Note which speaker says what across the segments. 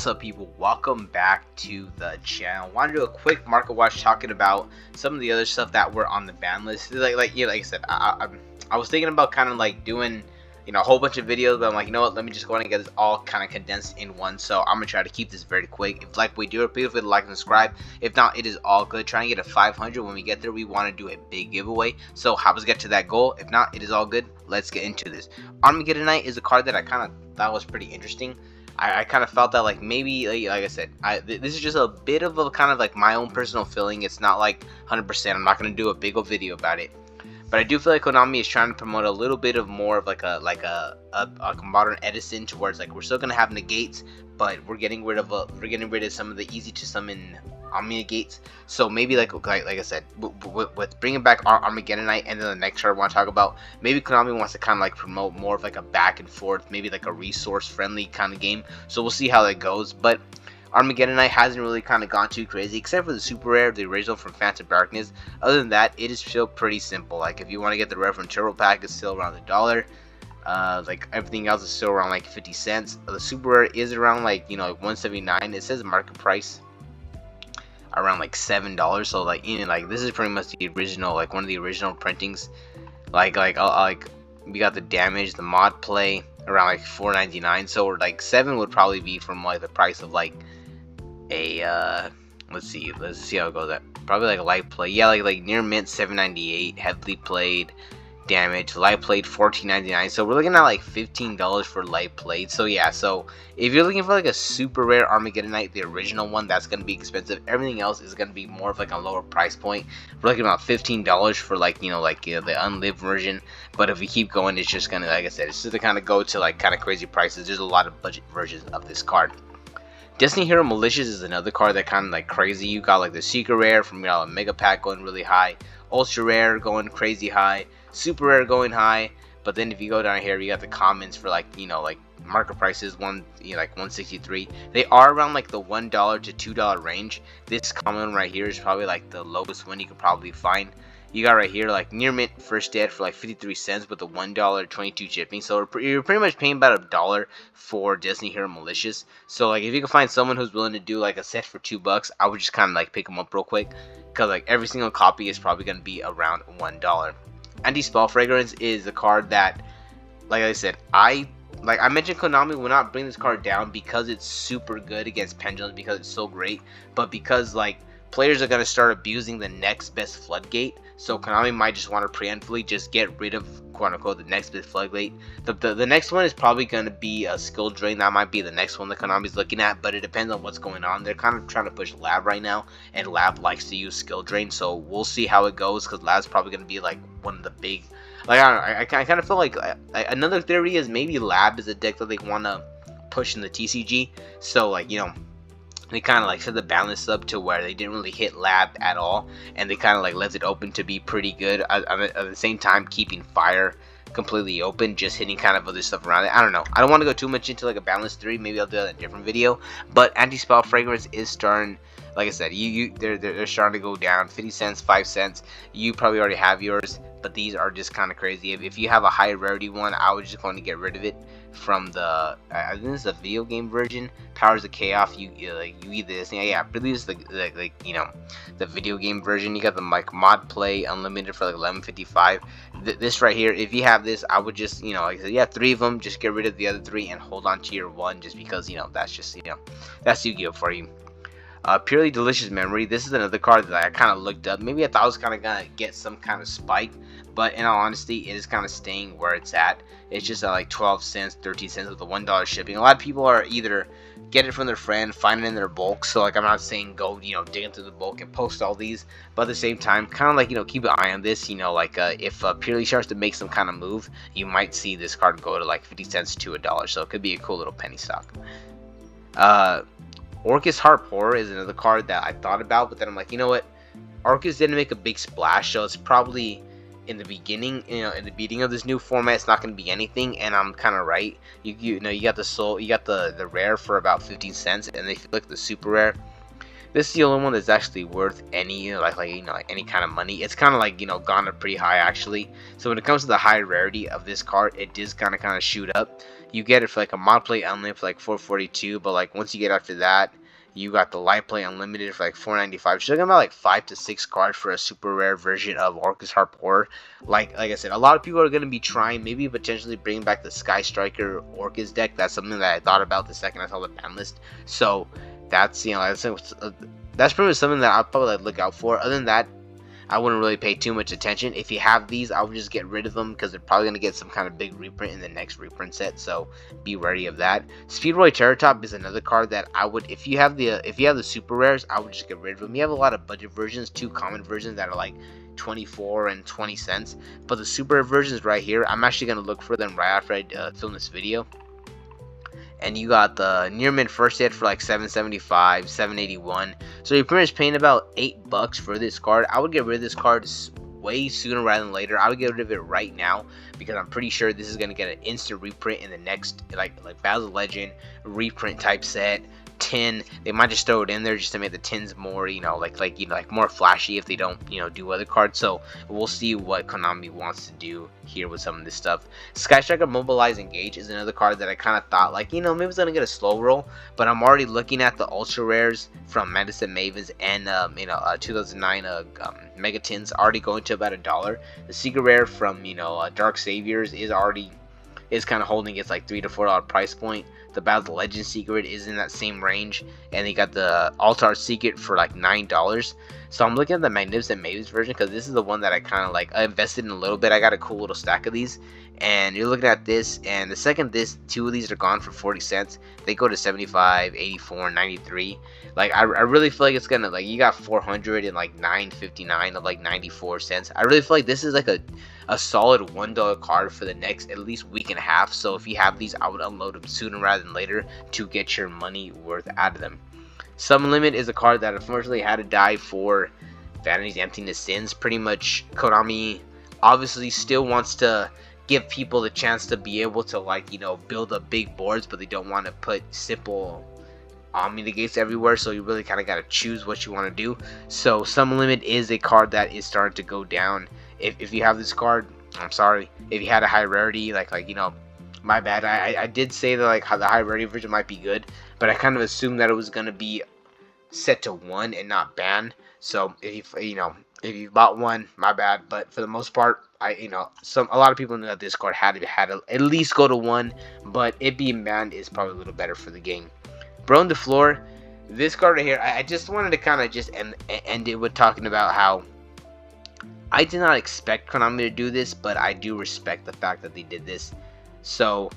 Speaker 1: What's up, people? Welcome back to the channel. Want to do a quick market watch talking about some of the other stuff that were on the ban list. Like I said, I was thinking about kind of like doing a whole bunch of videos, but I'm like, you know what, let me just go ahead and get this all kind of condensed in one. So I'm gonna try to keep this very quick. If like we do it, please like and subscribe. If not, it is all good. Trying to get a 500. When we get there, we want to do a big giveaway, so help us get to that goal. If not, it is all good. Let's get into this. Armageddonite is a card that I kind of thought was pretty interesting. I kind of felt that like maybe like I said, this is just a bit of a kind of like my own personal feeling. It's not like 100%. I'm not gonna do a big old video about it, but I do feel like Konami is trying to promote a little bit of more of like a modern Edison, towards like we're still gonna have negates, but we're getting rid of some of the easy to summon Omni negates. So maybe like I said, with bringing back Armageddonite, and then the next card I want to talk about, maybe Konami wants to kind of like promote more of like a back and forth, maybe like a resource friendly kind of game. So we'll see how that goes. But Armageddonite hasn't really kind of gone too crazy, except for the super rare, the original from Phantom Darkness. Other than that, it is still pretty simple. Like if you want to get the rare from Turbo Pack, it's still around $1. Like everything else is still around like 50 cents. The super rare is around like like 179. It says market price around like $7. So like this is pretty much the original, like one of the original printings. Like we got the damage, the mod play around like $4.99. So like 7 would probably be from like the price of like a let's see how it goes. That probably like a light play, yeah, like near mint $7.98, heavily played, damage, light played $14.99. So we're looking at like $15 for light played. So yeah, so if you're looking for like a super rare Armageddonite, the original one, that's gonna be expensive. Everything else is gonna be more of like a lower price point. We're looking about $15 for like the unlived version. But if we keep going, it's just gonna, like I said, it's just to kind of go to like kind of crazy prices. There's a lot of budget versions of this card. Destiny Hero Malicious is another card that kind of like crazy. You got like the secret rare from a mega pack going really high, ultra rare going crazy high, super rare going high. But then if you go down here, you got the commons for like like market prices like 163. They are around like the $1 to $2 range. This common right here is probably like the lowest one you could probably find. You got right here like near mint first dead for like 53 cents with the $1.22 shipping. So you're pretty much paying about $1 for Destiny Hero Malicious. So like if you can find someone who's willing to do like a set for $2, I would just kind of like pick them up real quick, because like every single copy is probably going to be around $1. Anti-Spell Fragrance is a card that, like I said, I mentioned Konami will not bring this card down because it's super good against pendulums, because it's so great, but because like players are going to start abusing the next best floodgate. So Konami might just want to preemptively just get rid of, quote unquote, the next best floodgate. The next one is probably going to be a skill drain. That might be the next one that Konami's looking at, but it depends on what's going on. They're kind of trying to push Lab right now, and Lab likes to use skill drain. So we'll see how it goes, because Lab's probably going to be like one of the big, like I don't know, I kind of feel like another theory is maybe Lab is a deck that they want to push in the TCG. So like they kind of like set the balance up to where they didn't really hit Lab at all, and they kind of like left it open to be pretty good at the same time keeping Fire completely open, just hitting kind of other stuff around it. I don't know, I don't want to go too much into like a balance theory. Maybe I'll do that in a different video. But Anti-Spell Fragrance is starting, like I said, they're starting to go down 50 cents, 5 cents. You probably already have yours, but these are just kind of crazy. If you have a high rarity one, I was just going to get rid of it from the I think this is a video game version, Powers of Chaos. You either this thing, yeah, I believe it's the video game version. You got the like mod play unlimited for like 11.55. This right here, if you have this, I would just like I said, yeah, 3 of them, just get rid of the other 3 and hold on to your 1, just because that's just that's Yu-Gi-Oh for you. Purely Delicious Memory. This is another card that I kind of looked up. Maybe I thought I was kind of gonna get some kind of spike, but in all honesty, it is kind of staying where it's at. It's just at like 12 cents, 13 cents with the $1 shipping. A lot of people are either get it from their friend, find it in their bulk. So like I'm not saying go dig into the bulk and post all these, but at the same time, kind of like keep an eye on this. If Purely starts to make some kind of move, you might see this card go to like 50 cents to $1. So it could be a cool little penny stock. Orcus Harp Horror is another card that I thought about, but then I'm like, you know what? Orcus didn't make a big splash, so it's probably in the beginning, in the beginning of this new format, it's not going to be anything, and I'm kind of right. You got the soul, you got the rare for about 15 cents, and they feel like the super rare. This is the only one that's actually worth any, like any kind of money. It's kind of like, gone up pretty high actually. So when it comes to the high rarity of this card, it does kind of shoot up. You get it for like a mod play unlimited for like 442, but like once you get after that, you got the light play unlimited for like 495. So you're talking about like 5 to 6 cards for a super rare version of Orcus Harp Horror. Like I said, a lot of people are gonna be trying, maybe potentially bringing back the Sky Striker Orcus deck. That's something that I thought about the second I saw the ban list. So that's that's pretty much something that I'll probably look out for. Other than that, I wouldn't really pay too much attention. If you have these, I would just get rid of them because they're probably gonna get some kind of big reprint in the next reprint set. So be wary of that. Speedroy Terratop is another card that I would, if you have the super rares, I would just get rid of them. You have a lot of budget versions, 2 common versions that are like 24 and 20 cents, but the super versions right here, I'm actually gonna look for them right after I film this video. And you got the near mint first hit for like 775, 781. So you're pretty much paying about $8 for this card. I would get rid of this card way sooner rather than later. I would get rid of it right now because I'm pretty sure this is gonna get an instant reprint in the next like Battles of Legend reprint type set. 10. They might just throw it in there just to make the 10s more, like more flashy if they don't, do other cards. So we'll see what Konami wants to do here with some of this stuff. Sky Striker Mobilize Engage is another card that I kind of thought like, maybe it's gonna get a slow roll, but I'm already looking at the ultra rares from Medicine Mavens and 2009 Megatins already going to about $1. The secret rare from Dark Saviors is kind of holding its like $3 to $4 price point. The Battle of Legends secret is in that same range, and they got the Altar secret for like $9. So I'm looking at the Magnificent Mavens version because this is the one that I kind of like. I invested in a little bit. I got a cool little stack of these, and you're looking at this, and the second two of these are gone for 40 cents, they go to 75, 84, 93. Like I really feel like it's gonna, like, you got 400 and like 959 of like 94 cents. I really feel like this is like a solid $1 card for the next at least week and a half. So if you have these, I would unload them sooner rather than later to get your money worth out of them. Summon Limit is a card that unfortunately had to die for Vanity's Emptiness Sins. Pretty much Konami obviously still wants to give people the chance to be able to, like, build up big boards, but they don't want to put simple Omni Negates everywhere, so you really kind of got to choose what you want to do. So Summon Limit is a card that is starting to go down. If you have this card, I'm sorry. If you had a high rarity, my bad. I did say that like how the high rarity version might be good, but I kind of assumed that it was gonna be set to 1 and not banned. So if you bought one, my bad. But for the most part, a lot of people knew that this card had to at least go to 1, but it being banned is probably a little better for the game. Bro the Floor, this card right here, I just wanted to kind of just end it with talking about how I did not expect Konami to do this, but I do respect the fact that they did this. So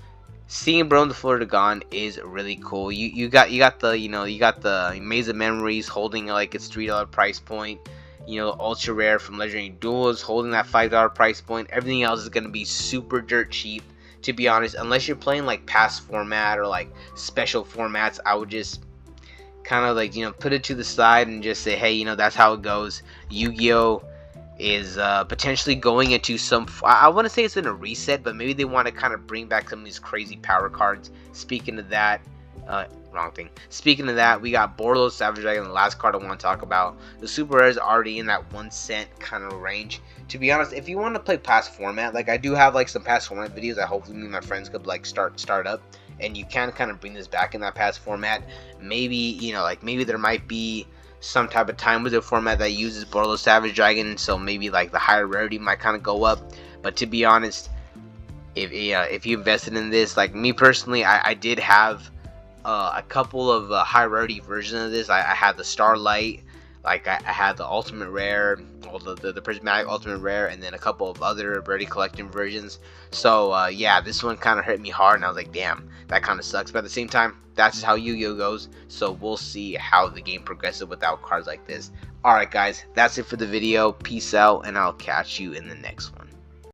Speaker 1: seeing Bro the Floor to gone is really cool. You got the Maze of Memories holding like its $3 price point. Ultra rare from Legendary Duels holding that $5 price point. Everything else is gonna be super dirt cheap, to be honest. Unless you're playing like past format or like special formats, I would just kind of like put it to the side and just say, hey, that's how it goes. Yu-Gi-Oh is potentially going into some, I want to say it's in a reset, but maybe they want to kind of bring back some of these crazy power cards. Speaking of that, wrong thing. Speaking of that, we got Borderless Savage Dragon, the last card I want to talk about. The super rare is already in that 1 cent kind of range. To be honest, if you want to play past format, like I do have like some past format videos that hopefully me and my friends could like start up, and you can kind of bring this back in that past format. Maybe maybe there might be some type of time with a format that uses Borderless Savage Dragon, so maybe like the higher rarity might kind of go up. But to be honest, if you invested in this, like me personally, I did have a couple of high rarity versions of this. I had the Starlight, like I had the Ultimate Rare, well, the Prismatic Ultimate Rare, and then a couple of other rarity collecting versions. So yeah, this one kind of hit me hard, and I was like, damn, that kind of sucks. But at the same time, that's just how Yu-Gi-Oh goes. So we'll see how the game progresses without cards like this. Alright guys, that's it for the video. Peace out, and I'll catch you in the next one.